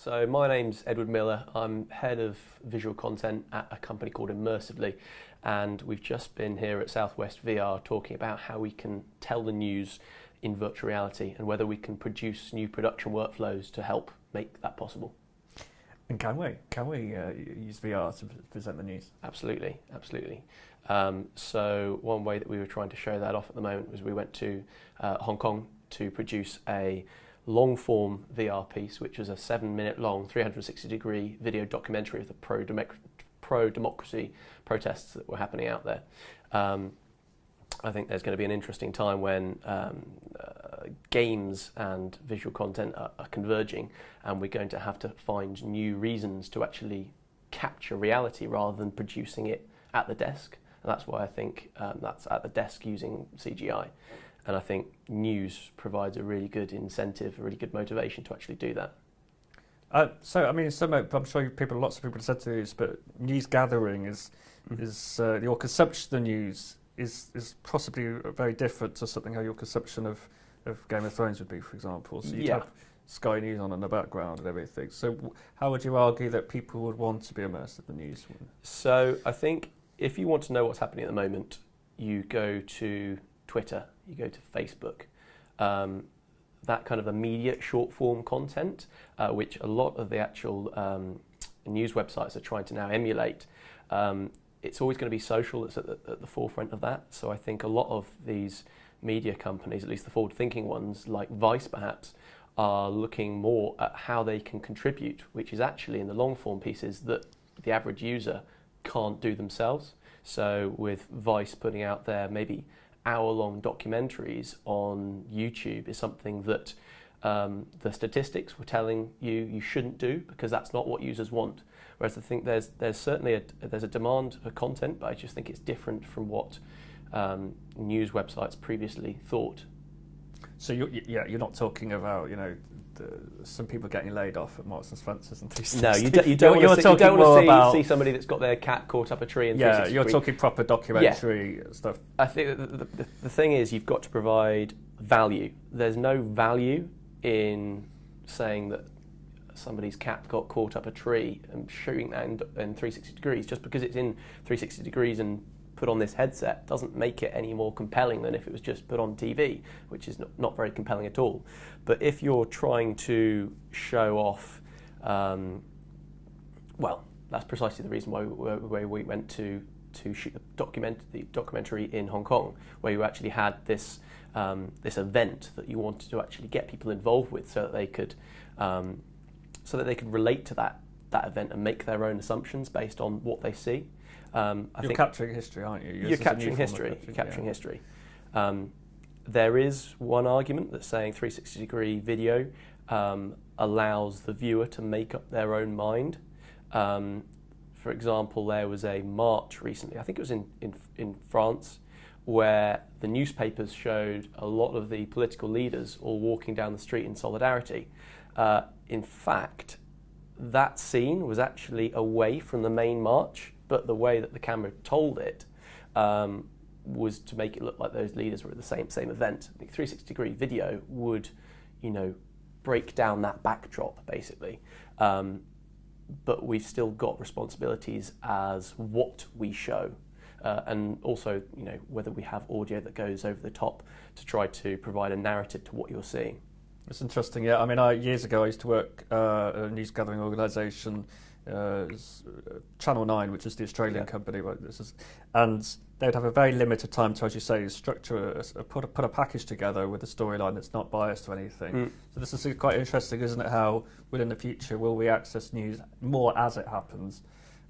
So my name's Edward Miller. I'm head of visual content at a company called Immersively, and we've just been here at SouthWest VR talking about how we can tell the news in virtual reality and whether we can produce new production workflows to help make that possible. And can we use VR to present the news? Absolutely, absolutely. So one way that we were trying to show that off at the moment was we went to Hong Kong to produce a long-form VR piece, which was a 7-minute long, 360-degree video documentary of the pro-democracy protests that were happening out there. I think there's going to be an interesting time when games and visual content are converging, and we're going to have to find new reasons to actually capture reality rather than producing it at the desk. And that's why I think that's at the desk using CGI. And I think news provides a really good incentive, a really good motivation to actually do that. I'm sure lots of people have said to this, but news gathering is your consumption of the news is possibly very different to something how your consumption of Game of Thrones would be, for example. So you'd have Sky News on in the background and everything. So how would you argue that people would want to be immersed in the news? So I think if you want to know what's happening at the moment, you go to Twitter, you go to Facebook, that kind of immediate short form content, which a lot of the actual news websites are trying to now emulate. It's always going to be social that's at the forefront of that. So I think a lot of these media companies, at least the forward-thinking ones, like Vice perhaps, are looking more at how they can contribute, which is actually in the long-form pieces that the average user can't do themselves. So with Vice putting out their maybe hour-long documentaries on YouTube is something that the statistics were telling you shouldn't do because that's not what users want. Whereas I think there's certainly a demand for content, but I just think it's different from what news websites previously thought. So you're not talking about some people getting laid off at Marks and Spencer's and 360. No, you don't want to see somebody that's got their cat caught up a tree in 360. Yeah, you're talking proper documentary stuff. I think the thing is you've got to provide value. There's no value in saying that somebody's cat got caught up a tree and shooting that in 360 degrees. Just because it's in 360 degrees and put on this headset doesn't make it any more compelling than if it was just put on TV, which is not very compelling at all. But if you're trying to show off, well, that's precisely the reason why we went to shoot the documentary in Hong Kong, where you actually had this event that you wanted to actually get people involved with, so that they could relate to that event and make their own assumptions based on what they see. You're capturing history, aren't you? You're capturing history. You're capturing history. There is one argument that's saying 360-degree video allows the viewer to make up their own mind. For example, there was a march recently, I think it was in France, where the newspapers showed a lot of the political leaders all walking down the street in solidarity. In fact, that scene was actually away from the main march, but the way that the camera told it was to make it look like those leaders were at the same event. The 360-degree video would, break down that backdrop, basically. But we've still got responsibilities as what we show. And also, whether we have audio that goes over the top to try to provide a narrative to what you're seeing. It's interesting, yeah. I mean, years ago I used to work at a news gathering organisation, Channel 9, which is the Australian company, and they'd have a very limited time to, as you say, put a package together with a storyline that's not biased or anything. So this is quite interesting, isn't it? How within the future will we access news more as it happens,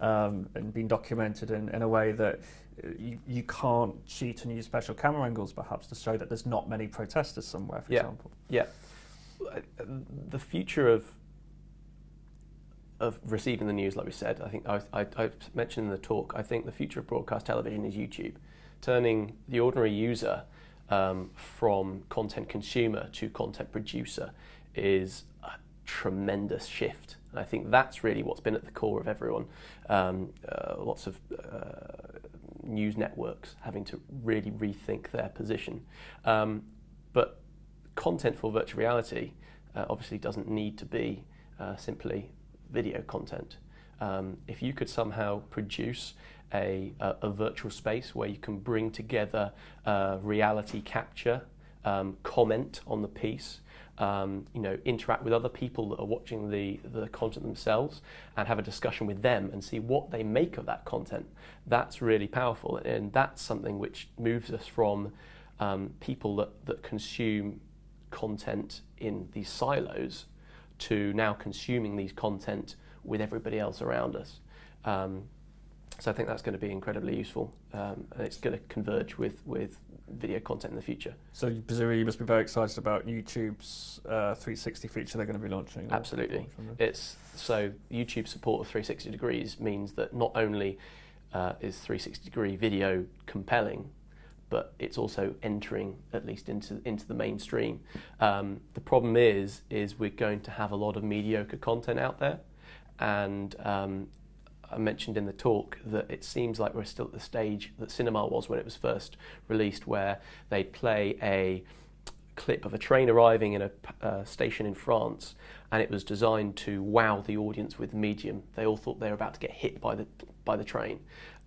and being documented in a way that you can't shoot and use special camera angles, perhaps, to show that there's not many protesters somewhere, for example. Yeah. The future of receiving the news, like we said, I think I mentioned in the talk, I think the future of broadcast television is YouTube. Turning the ordinary user from content consumer to content producer is a tremendous shift. And I think that's really what's been at the core of everyone. Lots of news networks having to really rethink their position. But content for virtual reality obviously doesn't need to be simply video content. If you could somehow produce a virtual space where you can bring together reality capture, comment on the piece, interact with other people that are watching the content themselves and have a discussion with them and see what they make of that content, that's really powerful. And that's something which moves us from people that consume content in these silos to now consuming these content with everybody else around us. So I think that's going to be incredibly useful, and it's going to converge with video content in the future. So presumably you must be very excited about YouTube's 360 feature they're going to be launching. Absolutely. So YouTube support of 360 degrees means that not only is 360 degree video compelling, but it's also entering at least into the mainstream. The problem is we're going to have a lot of mediocre content out there, and I mentioned in the talk that it seems like we're still at the stage that cinema was when it was first released, where they'd play a clip of a train arriving in a station in France, and it was designed to wow the audience with medium. They all thought they were about to get hit by the train.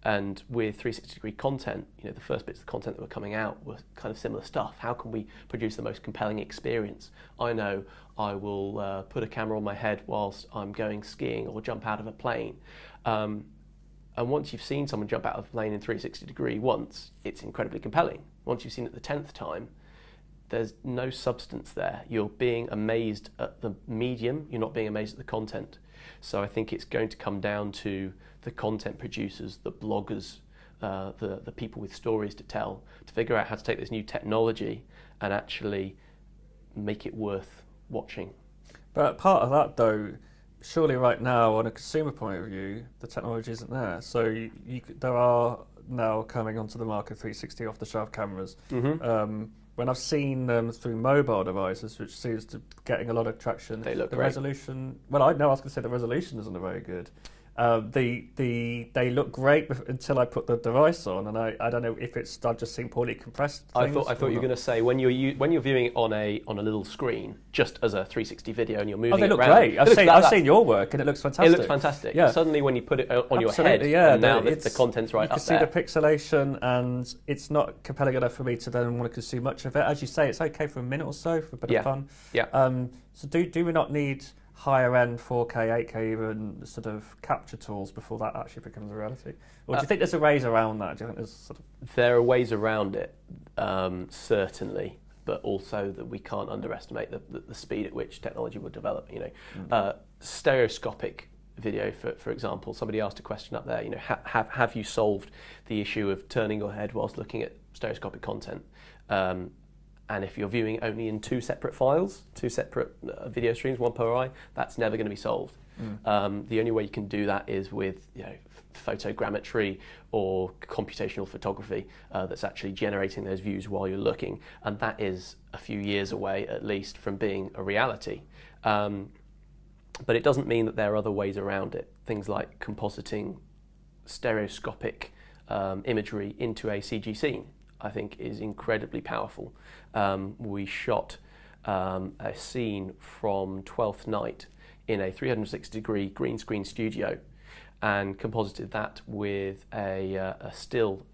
And with 360 degree content, the first bits of the content that were coming out were kind of similar stuff. How can we produce the most compelling experience? I know I will put a camera on my head whilst I'm going skiing or jump out of a plane. And once you've seen someone jump out of a plane in 360 degree once, it's incredibly compelling. Once you've seen it the 10th time, there's no substance there. You're being amazed at the medium, you're not being amazed at the content. So I think it's going to come down to the content producers, the bloggers, the people with stories to tell, to figure out how to take this new technology and actually make it worth watching. But part of that, though, surely right now, on a consumer point of view, the technology isn't there. So there are now coming onto the market 360 off-the-shelf cameras. Mm-hmm. When I've seen them through mobile devices, which seems to be getting a lot of traction, they look the great. Resolution. Well, I was going to say the resolution isn't very good. They look great until I put the device on, and I don't know if I've just seen poorly compressed things. I thought you were going to say when you're viewing it on a little screen, just as a 360 video, and you're moving they look it around. Great. I've seen your work, and it looks fantastic. It looks fantastic. Yeah. Suddenly, when you put it on your head, and now the content's right up there. You can see the pixelation, and it's not compelling enough for me to then want to consume much of it. As you say, it's okay for a minute or so for a bit of fun. Yeah. So do we not need higher end 4K, 8K even sort of capture tools before that actually becomes a reality? Or do you think there's a ways around that? Do you think there's There are ways around it, certainly, but also that we can't underestimate the speed at which technology will develop. Stereoscopic video, for example. Somebody asked a question up there. Have you solved the issue of turning your head whilst looking at stereoscopic content? And if you're viewing only in two separate files, two separate video streams, one per eye, that's never going to be solved. The only way you can do that is with photogrammetry or computational photography that's actually generating those views while you're looking, and that is a few years away at least from being a reality. But it doesn't mean that there are other ways around it. Things like compositing stereoscopic imagery into a CG scene, I think, is incredibly powerful. We shot a scene from 12th Night in a 360 degree green screen studio and composited that with a still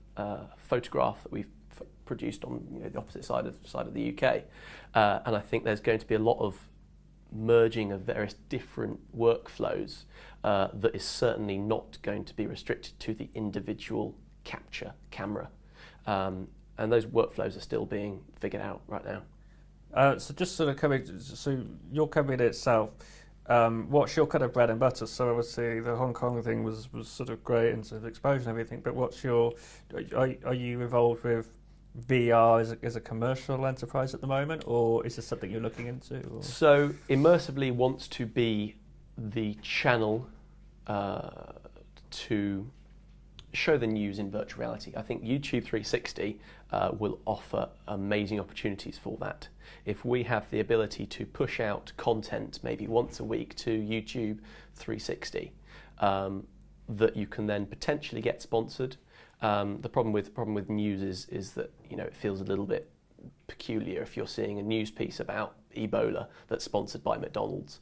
photograph that we've produced on the opposite side of the UK. And I think there's going to be a lot of merging of various different workflows that is certainly not going to be restricted to the individual capture camera. And those workflows are still being figured out right now. So just sort of so your company itself, what's your kind of bread and butter? So obviously the Hong Kong thing was sort of great in terms of exposure and everything, but are you involved with VR as a commercial enterprise at the moment, or is this something you're looking into? Or? So Immersively wants to be the channel to show the news in virtual reality. I think YouTube 360 will offer amazing opportunities for that. If we have the ability to push out content maybe once a week to YouTube 360, that you can then potentially get sponsored. The problem with news is that it feels a little bit peculiar if you're seeing a news piece about Ebola that's sponsored by McDonald's.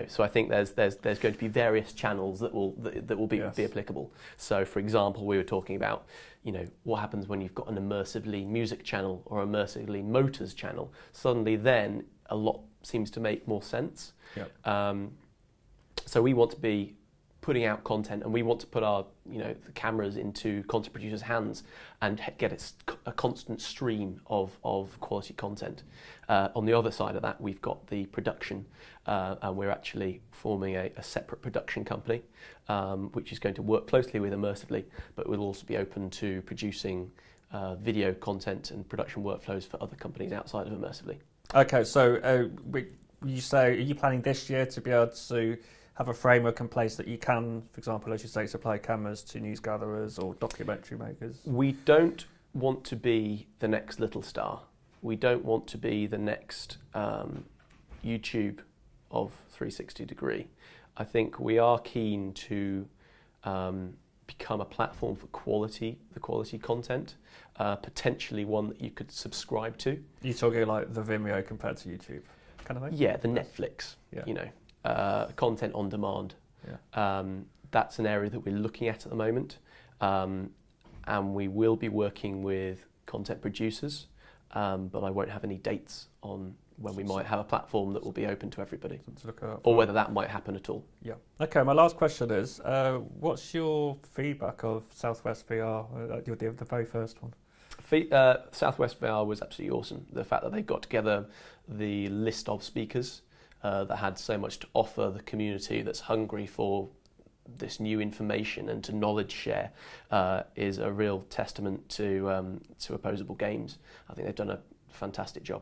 So I think there's going to be various channels that will be applicable. So for example, we were talking about what happens when you've got an Immersively music channel or Immersively motors channel. Suddenly then a lot seems to make more sense. Yep. So we want to be putting out content, and we want to put our the cameras into content producers' hands and get a constant stream of quality content. On the other side of that, we've got the production, and we're actually forming a separate production company, which is going to work closely with Immersively, but will also be open to producing video content and production workflows for other companies outside of Immersively. Okay, so you say, are you planning this year to be able to have a framework in place that you can, for example, as you say, supply cameras to news gatherers or documentary makers? We don't want to be the next little star. We don't want to be the next YouTube of 360 degree. I think we are keen to become a platform for the quality content, potentially one that you could subscribe to. You're talking like the Vimeo compared to YouTube kind of thing? Yeah, the Netflix, content on demand. Yeah. That's an area that we're looking at the moment, and we will be working with content producers, but I won't have any dates on when we might have a platform that will be open to everybody, or whether that might happen at all. Yeah. Okay, my last question is, what's your feedback of SouthWest VR, the very first one? SouthWest VR was absolutely awesome. The fact that they got together the list of speakers that had so much to offer the community that's hungry for this new information and to knowledge share is a real testament to Opposable Games. I think they've done a fantastic job.